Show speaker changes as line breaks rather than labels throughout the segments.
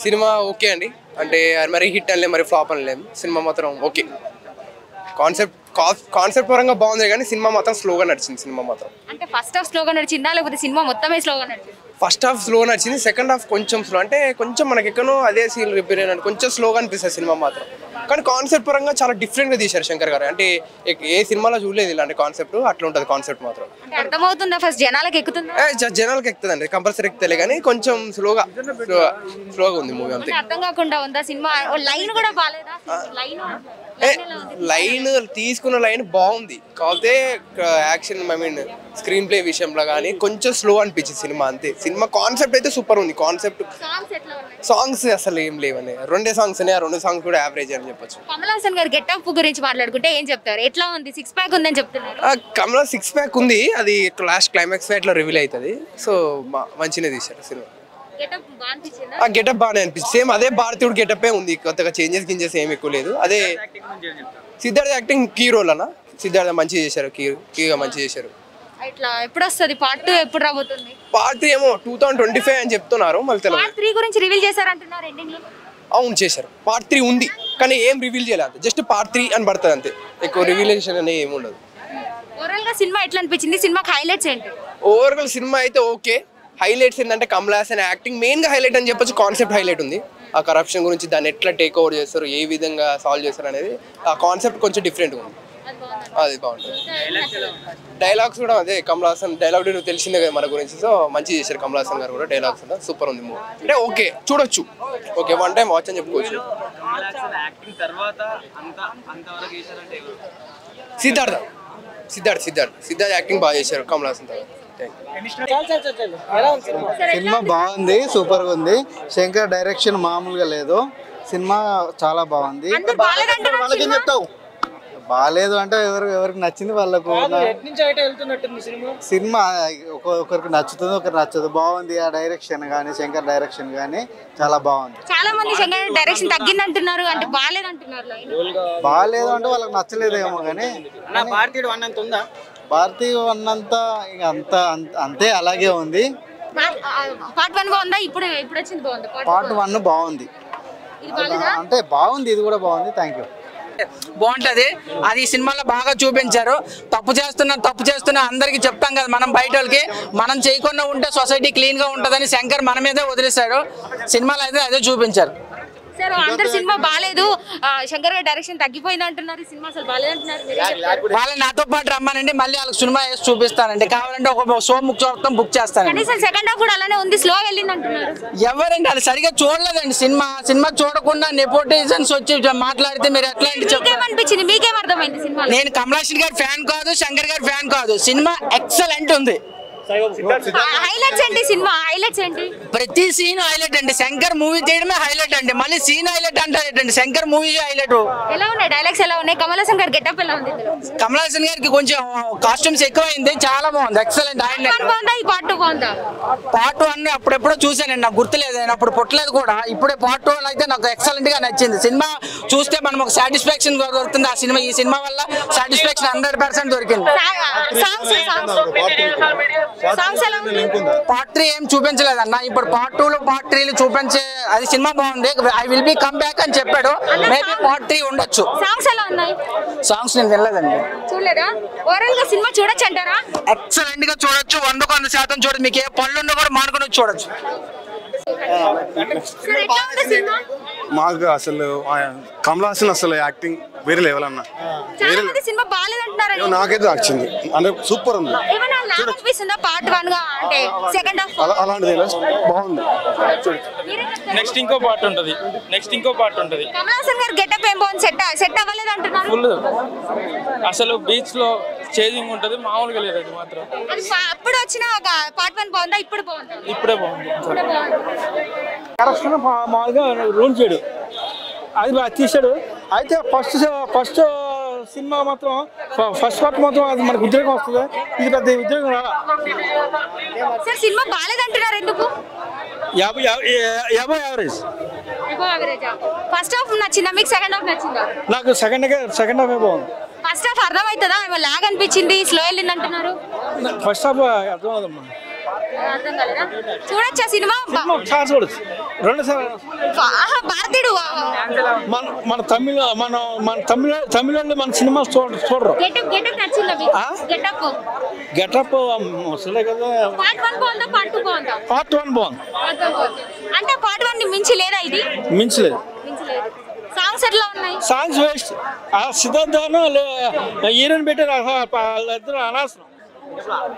Cinema okay అండి, అంటే మరి హిట్ అనలేము మరి ఫ్లాప్ అనలేము. సినిమా మాత్రం ఓకే, కాన్సెప్ట్ పరంగా బాగుంది కానీ సినిమా మాత్రం స్లోగా నడిచింది. సినిమా మాత్రం
అంటే ఫస్ట్ హాఫ్ స్లోగా నడిచిందా లేకపోతే సినిమా మొత్తమే స్లోగా నడిచింది?
ఫస్ట్ హాఫ్ స్లో నడిచింది, సెకండ్ హాఫ్ కొంచెం స్లో, అంటే కొంచెం మనకి ఎక్కడో అదే సీన్ రిపీట్ అయినట్టు కొంచెం స్లోగా అనిపిస్తుంది సినిమా మాత్రం. కానీ కాన్సెప్ట్ పరంగా చాలా డిఫరెంట్గా తీశారు శంకర్ గారు, అంటే ఏ సినిమాలో చూడలేదు ఇలాంటి కాన్సెప్ట్, అట్లా ఉంటుంది కాన్సెప్ట్ మాత్రం.
అర్థమవుతుందా ఫస్ట్ జనాలకు ఎక్కుతుందా?
జనాలకు ఎక్కుతుందండి, కంపల్సరీ ఎక్కుతలే కానీ కొంచెం స్లోగా ఉంది మూవీ అంతే.
అర్థం కాకుండా ఉందా సినిమా? లైన్ కూడా బాగాలేదా?
లైన్ తీసుకున్న లైన్ బాగుంది, కాకపోతే action I mean screen play విషయంలో కానీ కొంచెం స్లో అనిపించింది సినిమా అంతే. సినిమా కాన్సెప్ట్ అయితే సూపర్ ఉంది, కాన్సెప్ట్ సాంగ్స్ అసలు ఏం లేవని, 2 సాంగ్స్ ఉన్నాయి, ఆ 2 సాంగ్స్ కూడా యావరేజ్ అని చెప్పొచ్చు.
కమల్ హాసన్ గారు గెటప్ గురించి మాట్లాడుకుంటే ఏం చెప్తారు? ఎట్లా ఉంది? 6 ప్యాక్ ఉందని చెప్తున్నారు.
కమల్ 6 ప్యాక్ ఉంది, అది లాస్ట్ క్లైమాక్స్ ఫైట్లో రివీల్ అవుతుంది. సో మంచిగా తీశారు సినిమా. గెటప్ బాగానే అనిపిస్తుంది, సేమ్ అదే భారతీయుడు గెటప్ ఉంది, కొత్తగా చేంజెస్ ఏమి ఎక్కువ లేదు. అదే సిద్ధార్థ యాక్టింగ్ కీ రోల్ అన్న, సిద్ధార్థ మంచిగా చేశారు, కీగా మంచిగా చేశారు.
ఇట్లా ఎప్పుడు వస్తుంది పార్ట్ 2? ఎప్పుడు రాబోతుంది
పార్ట్ 3? ఏమో 2025 అని చెప్తున్నారు, మళ్ళీ తెలియదు.
పార్ట్ 3 గురించి రివీల్ చేశారంటున్నారు ఎండింగ్ లో.
అవును చేశారు, పార్ట్ 3 ఉంది కానీ ఏం రివీల్ చేయలేదు, జస్ట్ పార్ట్ 3 అని పడుతుంది అంతే, ఎక్కువ రివీలేషన్ అనేది ఏమి ఉండదు.
ఓవరాల్ గా సినిమా ఎట్లా అనిపించింది? సినిమాకి హైలైట్స్ ఏంటి?
ఓవరాల్ సినిమా అయితే ఓకే, హైలైట్స్ ఏంటంటే కమల్ హాసన్ యాక్టింగ్ మెయిన్ గా హైలైట్ అని చెప్పొచ్చు. కాన్సెప్ట్ హైలైట్ ఉంది, ఆ కరప్షన్ గురించి దాన్ని ఎట్లా టేక్ ఓవర్ చేస్తారు, ఏ విధంగా సాల్వ్ చేస్తారు అనేది ఆ కాన్సెప్ట్ కొంచెం డిఫరెంట్గా ఉంది, అది బాగుంటుంది. డైలాగ్స్ కూడా అదే కమల్ హాసన్ డైలాగ్ తెలిసిందే కదా మన గురించి, సో మంచిగా చేశారు కమల్ హాసన్ గారు కూడా. డైలాగ్స్ కూడా సూపర్ ఉంది మూవీ, అంటే ఓకే చూడొచ్చు, ఓకే 1 టైం వాచ్ అని చెప్పుకోవచ్చు. సిద్ధార్థ్ యాక్టింగ్ బాగా చేశారు కమల్ హాసన్ తర్వాత.
సినిమా బాగుంది, సూపర్ గా ఉంది. శంకర్ డైరెక్షన్ మామూలుగా లేదు, సినిమా చాలా బాగుంది. వాళ్ళకి ఏం చెప్తావు? బాగాలేదు అంటే ఎవరికి నచ్చింది వాళ్ళకు. సినిమా ఒకరికి నచ్చుతుంది, ఒకరికి నచ్చదు. బాగుంది ఆ డైరెక్షన్ కానీ, శంకర్ డైరెక్షన్ కానీ చాలా బాగుంది.
చాలా మంది శంకర్ డైరెక్షన్ తగ్గింది అంటున్నారు, అంటే బాగాలేదు అంటున్నారు.
బాగాలేదు అంటే వాళ్ళకి నచ్చలేదేమో కానీ భారతీయ అన్నంతా అంతే అలాగే ఉంది.
పార్ట్ 1 బాగుందా? ఇప్పుడు వచ్చింది బాగుంది.
పార్ట్ 1 బాగుంది, అంటే బాగుంది, ఇది కూడా బాగుంది. Thank you.
బాగుంటది, అది సినిమాలో బాగా చూపించారు. తప్పు చేస్తున్నా అందరికి చెప్తాం కదా మనం, బయట వాళ్ళకి మనం చేయకుండా ఉంటే సొసైటీ క్లీన్ గా ఉంటదని శంకర్ మన మీదే వదిలేశాడు. సినిమాలో అయితే అదే చూపించారు.
సార్ అందరు సినిమా బాగాలేదు, శంకర్ గారి డైరెక్షన్ తగ్గిపోయింది అంటున్నారు, సినిమా అసలు బాగాలేదు అంటున్నారు.
వాళ్ళని నాతో పాటు రమ్మానండి, మళ్ళీ వాళ్ళకి సినిమా వేసి చూపిస్తానండి, కావాలంటే ఒక షో బుక్ చేస్తానండి.
సెకండ్ హాఫ్ కూడా అలానే ఉంది, స్లో వెళ్ళింది అంటున్నారు.
ఎవరండి అది సరిగా చూడలేదండి. సినిమా చూడకుండా నెపోటిజన్స్ వచ్చి మాట్లాడితే మీరు ఎట్లా
అనిపించింది? మీకేం అర్థమైంది సినిమా?
నేను కమల్ హాసన్ గారి ఫ్యాన్ కాదు, శంకర్ గారి ఫ్యాన్ కాదు. సినిమా ఎక్సలెంట్ ఉంది.
హైలైట్స్ ఏంటి? సినిమా హైలైట్స్ ఏంటి?
ప్రతి సీన్ హైలైట్ అండి. శంకర్ మూవీ చేయడమే హైలైట్ అండి, మళ్ళీ సీన్ హైలైట్ అంటారేంటండి. Shankar movie highlight.
ఎలా ఉన్నాయి డైలాగ్స్? ఎలా ఉన్నాయి? కమల్ హాసన్ గారి గెటప్ ఎలా ఉంది?
కమల్ హాసన్ గారికి కొంచెం కాస్ట్యూమ్స్ ఎక్కువైంది, చాలా బాగుంది, ఎక్సలెంట్. పార్ట్ 1 అప్పుడెప్పుడో చూసానండి, నాకు గుర్తులేదు, నేను అప్పుడు పుట్టలేదు కూడా. ఇప్పుడే పార్ట్ 2 అయితే నాకు ఎక్సలెంట్ గా నచ్చింది. సినిమా చూస్తే మనం ఒక సాటిస్ఫాక్షన్ దొరుకుతుంది. ఈ సినిమా వల్ల సాటిస్ఫాక్షన్ 100% దొరికింది. పార్ట్ 3 ఏం చూపించలేదన్న, ఇప్పుడు పార్ట్ 2 పార్ట్ 3 చూపించే అది సినిమా బాగుంది. I will be come back అని చెప్పాడు, మేబీ పార్ట్ 3 ఉండొచ్చు.
సాంగ్స్ ఎలా ఉన్నాయి?
సాంగ్స్ నేను వినలేదండి.
చూడలేదా? ఓవరాల్ గా సినిమా చూడొచ్చు అంటారా?
ఎక్సలెంట్ గా చూడొచ్చు, 100% చూడొచ్చు. మీకు ఏ పనులున్నా కూడా మానుకొని చూడొచ్చు.
మాకు అసలు కమల్ హాసన్ అసలు యాక్టింగ్ వేరే లెవెల్ అన్న.
సినిమా బాగాలేదంటున్నారు,
నాకైతే నచ్చింది, అంటే సూపర్ ఉంది.
పార్ట్ 1 గా అంటే సెకండ్ హాఫ్
అలాంటిది బాగుంది.
నెక్స్ట్ ఇంకో పార్ట్ ఉంటది.
కమల్ హాసన్ గారు గెటప్ ఏం బాగుంది, సెట్ అవ్వలేదు అంటున్నారు.
ఫుల్ అసలు బీచ్ లో చేంజింగ్ ఉంటది, మామూలుగా లేదు అది మాత్రం.
అప్పుడు వచ్చిన పార్ట్ 1 బాగుందా? ఇప్పుడే బాగుంది.
మామూలుగా రూల్ చేయడు, అది బాగా తీసాడు. అయితే ఫస్ట్ సినిమా మాత్రం ఫస్ట్ పార్ట్ మాత్రం అది మనకు ఉద్యోగం వస్తుంది, ఇది పెద్ద ఉద్యోగం రాలా.
సినిమా బాగాలేదంటున్నారు, ఎందుకు?
యావరేజ్.
ఫస్ట్ హాఫ్ నచ్చిందా మీకు? సెకండ్ హాఫ్ నచ్చిందా?
నాకు సెకండ్ హాఫ్ బాగుంది.
ఫస్ట్ హాఫ్ అర్థమవుతుందా? లాగ్ అనిపించింది, స్లో వెళ్ళింది అంటున్నారు.
ఫస్ట్ హాఫ్ అర్థం అవుదమ్మా.
అర్థం కాలేదా? చూడొచ్చా సినిమా?
చాలా చూడొచ్చు 2 సార్లు.
భారతీయుడు
మన తమిళ మన సినిమా చూడరు.
గెటప్ నచ్చిందా మీకు?
గెటప్ ముసలే కదా.
పార్ట్ 1 బాగుందా పార్ట్ 2 బాగుందా?
పార్ట్ 1 బాగుంది.
అంటే పార్ట్ 1 ని మించి లేదా ఇది?
మించలేదు.
సాంగ్స్ ఎట్లా ఉన్నాయి?
Songs waste. ఆ సిద్ధార్థను హీరోయిన్ పెట్టారు, వాళ్ళిద్దరు అనవసరం.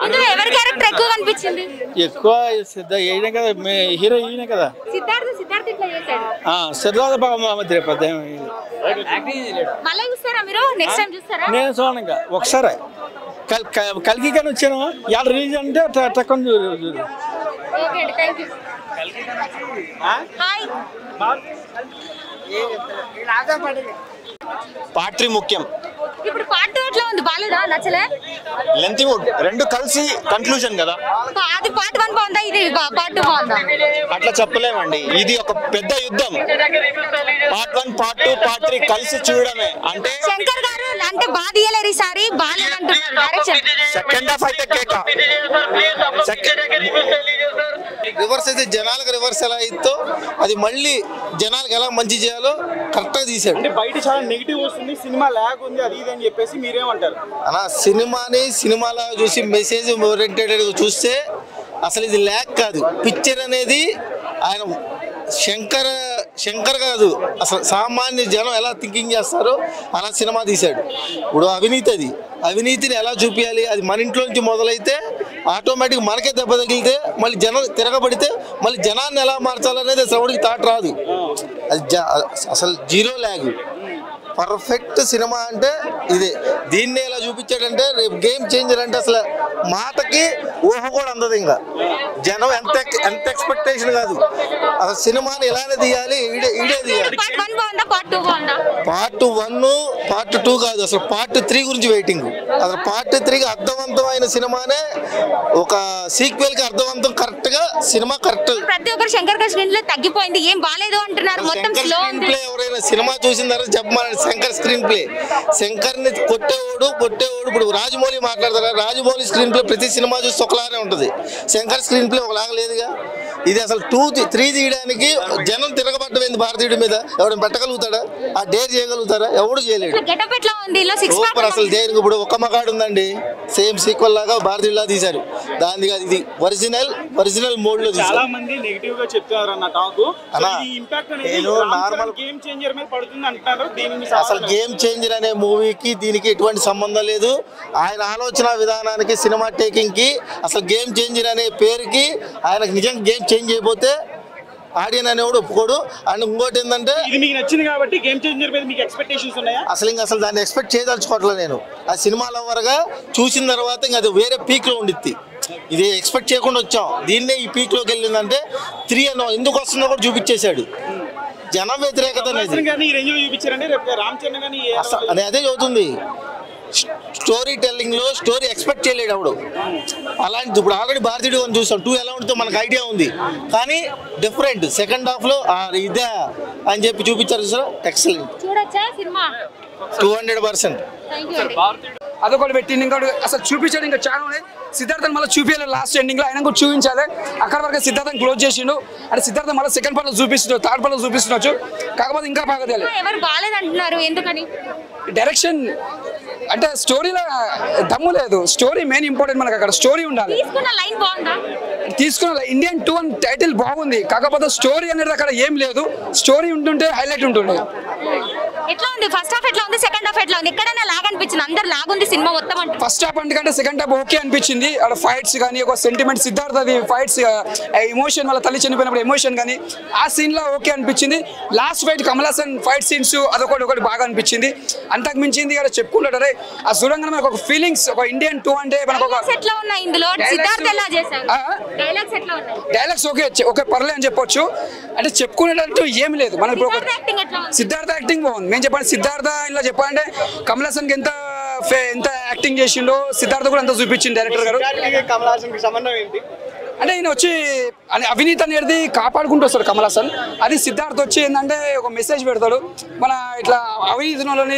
ఇందులో ఎవరి క్యారెక్టర్ ఎక్కువ కనిపించింది?
ఎక్కువ ఈయన కదా, హీరో ఈయన కదా.
సిద్ధార్థ్ ఇట్లా చేశాడు.
సిద్ధార్థ బాబు పెద్ద
మళ్ళీ చూస్తారా మీరు? నెక్స్ట్ టైం చూస్తారా?
నేను చూడను ఇంకా ఒకసారి కలిగి కానీ వచ్చాను. ఎలా రిలీజ్ అంటే తక్కువ చూడు.
ఓకే అండి, థ్యాంక్ యూ. హాయ్.
పార్ట్ 3 ముఖ్యం.
ఇప్పుడు పార్ట్ 2 ఎట్లా ఉంది? బాలేదా? నచ్చలే?
లెంత్ రెండు కలిసి కన్క్లూజన్ కదా.
అది పార్ట్ 1 బాగుందా, ఇది పార్ట్ 2 బాగుందా?
అట్లా చెప్పలేమండి. ఇది ఒక పెద్ద యుద్ధం. పార్ట్ 1 పార్ట్ 2 పార్ట్ 3 కలిసి చూడడమే. అంటే
శంకర్ గారు అంటే బాగా తీయలేరు ఈసారి, బాగాలేదంటున్నారు డైరెక్షన్.
సెకండ్ హాఫ్ అయితే కేక.
రివర్స్ అయితే జనాలకు రివర్స్ ఎలా ఇస్తో అది మళ్ళీ జనాలకు ఎలా మంచి చేయాలో కరెక్ట్గా తీసాడు.
అంటే బయట చాలా నెగిటివ్ వస్తుంది, సినిమా ల్యాగ్ ఉంది అది ఇది అని చెప్పేసి మీరేమంటారు?
అలా సినిమాలా చూసి మెసేజ్ ఓరియంటెడ్ చూస్తే అసలు ఇది ల్యాగ్ కాదు. పిక్చర్ అనేది ఆయన శంకర్ కాదు, అసలు సామాన్య జనం ఎలా థింకింగ్ చేస్తారో అలా సినిమా తీశాడు. ఇప్పుడు అవినీతిని ఎలా చూపించాలి, అది మన ఇంట్లో నుంచి మొదలైతే ఆటోమేటిక్ మనకే దెబ్బ తగిలితే మళ్ళీ జనం తిరగబడితే మళ్ళీ జనాన్ని ఎలా మార్చాలనేది అసలు ఎవరికి థాట్ రాదు. అది అసలు జీరో ల్యాగ్. పర్ఫెక్ట్ సినిమా అంటే ఇదే. దీన్నే ఎలా చూపించాడంటే రేపు గేమ్ చేంజర్ అంటే అసలు మాటకి ఊహ కూడా అందదు. ఇంకా జనం ఎంత ఎక్స్పెక్టేషన్ కాదు, అసలు సినిమాని ఎలానే తీయాలి, ఈడే తీయాలి.
పార్ట్ 1 బాగుందా పార్ట్ 2 బాగుందా?
పార్ట్ 1 పార్ట్ 2 కాదు, అసలు పార్ట్ 3 గురించి వెయిటింగ్. అసలు పార్ట్ 3కి అర్థవంతమైన సినిమానే, ఒక సీక్వెల్ కి అర్థవంతం కరెక్ట్ గా సినిమా కరెక్ట్.
ప్రతి ఒక్కరు శంకర్ గారి స్క్రీన్ ప్లే తగ్గిపోయింది, ఏం బాలేదు అంటున్నారు. మొత్తం స్లో ఉంది.
ఎవరైనా సినిమా చూసిన తర్వాత చెప్పమని శంకర్ స్క్రీన్ ప్లే. శంకర్ని కొట్టేవాడు ఇప్పుడు రాజమౌళి మాట్లాడతారా, రాజమౌళి స్క్రీన్ ప్లే ప్రతి సినిమా చూస్తే ఒకలానే ఉంటుంది, శంకర్ స్క్రీన్ ప్లే ఒకలాగా లేదుగా. ఇది అసలు 2-3 తీయడానికి జనం తిరగబడ్డమైంది భారతీయుడి మీద. ఎవరైనా పెట్టగలుగుతాడా? ఆ డేర్ చేయగలుగుతారా? ఎవడు చేయలేడు. సూపర్. అసలు దేనికి ఇప్పుడు ఒక మగాడు ఉందండి, సేమ్ సీక్వెల్ లాగా భారతీయులా తీశారు. దాని కాదు, ఇది ఒరిజినల్ మోడ్ లో తీశారు.
చాలా మంది నెగటివ్ గా చెప్తారు అన్న టాక్. నార్మల్ గేమ్ చేంజర్ మీద పడుతుంది అంటారు.
అసలు గేమ్ చేంజర్ అనే మూవీకి దీనికి ఎటువంటి సంబంధం లేదు. ఆయన ఆలోచన విధానానికి, సినిమా టేకింగ్ కి, అసలు గేమ్ చేంజర్ అనే పేరుకి ఆయనకు నిజంగా గేమ్ చేంజ్ అయిపోతే ఆడియన్ అనేవాడు ఒప్పుకోడు. అండ్ ఇంకోటి ఏంటంటే
ఇది మీకు నచ్చింది కాబట్టి గేమ్ చేంజర్ మీద మీకు ఎక్స్పెక్టేషన్స్ ఉన్నాయా?
అసలు దాన్ని ఎక్స్పెక్ట్ చేయదలుచుకోవట్లేదు నేను. ఆ సినిమా లవర్గా చూసిన తర్వాత ఇంకా అది వేరే పీక్ లో ఉండిద్ది. ఇది ఎక్స్పెక్ట్ చేయకుండా వచ్చాం, దీన్నే ఈ పీక్ లోకి వెళ్ళిందంటే 3 అనో ఎందుకు వస్తుందో కూడా చూపించేశాడు. జనం వ్యతిరేకత అనేది అదే చదువుతుంది. స్టోరీ టెల్లింగ్ లో స్టోరీ ఎక్స్పెక్ట్ చేయలేడు ఎవడు. అలాంటి ఇప్పుడు ఆల్రెడీ భారతీయుడు అని చూస్తాం, 2 ఎలా ఉంటుందో మనకు ఐడియా ఉంది, కానీ డిఫరెంట్. సెకండ్ హాఫ్ లో ఇదే అని చెప్పి చూపించారు సార్. ఎక్సలెంట్, 200%.
అదొకటి పెట్టింది, ఇంకోటి అసలు చూపించాడు. ఇంకా చాలా ఉన్నాయి. సిద్ధార్థన్ మళ్ళీ చూపించాలి లాస్ట్ ఎండింగ్ లో, ఆయన కూడా చూపించాలి. అక్కడ వరకు సిద్ధార్థన్ క్లోజ్ చేసిండు. అంటే సిద్ధార్థ మళ్ళీ సెకండ్ పార్ట్ లో చూపిస్తున్నాడు, థర్డ్ పార్ట్ లో చూపిస్తుండొచ్చు. కాకపోతే ఇంకా బాగా తెలియదు.
ఎవరు బాలేదంటున్నారు, ఎందుకని?
డైరెక్షన్ అంటే స్టోరీలో దమ్ము లేదు. Story main important. మనకు అక్కడ స్టోరీ ఉండాలి. తీసుకున్న ఇండియన్ 2 అని టైటిల్ బాగుంది, కాకపోతే స్టోరీ అనేది అక్కడ ఏం లేదు. స్టోరీ ఉంటుంటే హైలైట్ ఉంటుండే.
ఎట్లా ఉంది ఫస్ట్ హాఫ్, ఎట్లా ఉంది సెకండ్ హాఫ్, ఎట్లా ఉంది? ఎక్కడైనా లాగ్ అనిపించింది? అందరు లాగ్ ఉంది సినిమా మొత్తం అంటే.
ఫస్ట్ హాఫ్ అంటే సెకండ్ హాఫ్ ఓకే అనిపించింది. అక్కడ ఫైట్స్ కానీ, ఒక సెంటిమెంట్ సిద్ధార్థది ఫైట్స్, ఎమోషన్, వాళ్ళ తల్లి చనిపోయినప్పుడు ఎమోషన్ కానీ ఆ సీన్ లో ఓకే అనిపించింది. Last fight Kamal Haasan fight scenes అదొకటి బాగా అనిపించింది. అంతకు మించింది ఇక్కడ చెప్పుకుంటారే ఆ చూడంగానే మనకు ఒక ఫీలింగ్స్. ఒక ఇండియన్ 2 అంటే మనకు ఒక
ఎట్లా ఉన్నాయి ఇందులో? సిద్ధార్థ్ ఎలా చేశారు? డైలాగ్స్ ఎట్లా ఉన్నాయి?
డైలాగ్స్ ఓకే పర్లే అని చెప్పొచ్చు. అంటే చెప్పుకునేటట్టు ఏమి లేదు. మనం ఇప్పుడు సిద్ధార్థ యాక్టింగ్ బాగుంది. మేము చెప్పండి, సిద్ధార్థ ఇలా చెప్పాలంటే కమల్ హాసన్కి ఎంత యాక్టింగ్ చేసిండో సిద్ధార్థ కూడా అంత చూపించింది డైరెక్టర్ గారు.
కమల్ హాసన్ కి సంబంధం ఏంటి
అంటే ఈయన వచ్చి అవినీతి అనేది కాపాడుకుంటూ వస్తాడు కమల్ హాసన్. అది సిద్ధార్థ్ వచ్చి ఏంటంటే ఒక మెసేజ్ పెడతాడు, మన ఇట్లా అవినీతిని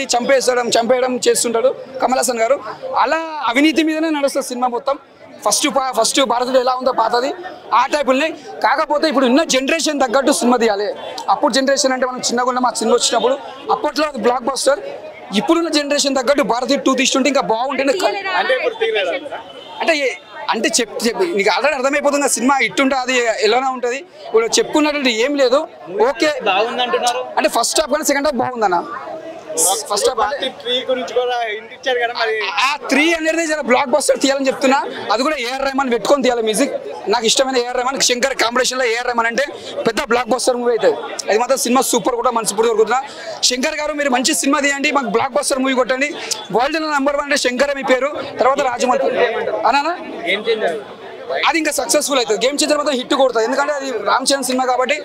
చంపేయడం చేస్తుంటాడు కమల్ హాసన్ గారు. అలా అవినీతి మీదనే నడుస్తుంది సినిమా మొత్తం. ఫస్ట్ భారతుడు ఎలా ఉందో పాతది ఆ టైపుల్ని. కాకపోతే ఇప్పుడు ఉన్న జనరేషన్ తగ్గట్టు సినిమా తీయాలి. అప్పుడు జనరేషన్ అంటే మనం చిన్నగా ఉన్న మా సినిమా వచ్చినప్పుడు అప్పట్లో అది బ్లాక్ బస్టర్. ఇప్పుడున్న జనరేషన్ తగ్గట్టు భారతీయ 2 తీసుకుంటే ఇంకా బాగుంటుంది. అంటే చెప్పి నీకు ఆల్రెడీ అర్థమైపోతుంది సినిమా ఇట్టుంటే అది ఎలానే ఉంటుంది. ఇప్పుడు చెప్పుకున్నట్టు ఏం లేదు. ఓకే బాగుందంటున్నారు అంటే ఫస్ట్ హాఫ్ కానీ సెకండ్ హాఫ్ బాగుందన్న. ఫస్ట్ హాఫ్ 3 అనేది చాలా బ్లాక్ బస్టర్ తీయాలని చెప్తున్నా. అది కూడా ఏఆర్ రెహమాన్ పెట్టుకొని తీయాలి మ్యూజిక్. నాకు ఇష్టమైన ఏఆర్ రెహమాన్ శంకర్ కాంబినేషన్ లో ఏఆర్ రెహమాన్ అంటే పెద్ద బ్లాక్ బస్టర్ మూవీ అవుతుంది. అది మాత్రం సినిమా సూపర్ కూడా మనస్ఫూర్తి కోరుకుంటున్నా. శంకర్ గారు మీరు మంచి సినిమా తీయండి, మాకు బ్లాక్ బస్టర్ మూవీ కొట్టండి. వరల్డ్ నెంబర్ 1 అంటే శంకర్ మీ పేరు, తర్వాత రాజమౌళి అనా. అది ఇంకా సక్సెస్ఫుల్ అవుతుంది. గేమ్ చేంజర్ మాత్రం హిట్ కొడుతుంది. ఎందుకంటే అది రామ్ చరణ్ సినిమా కాబట్టి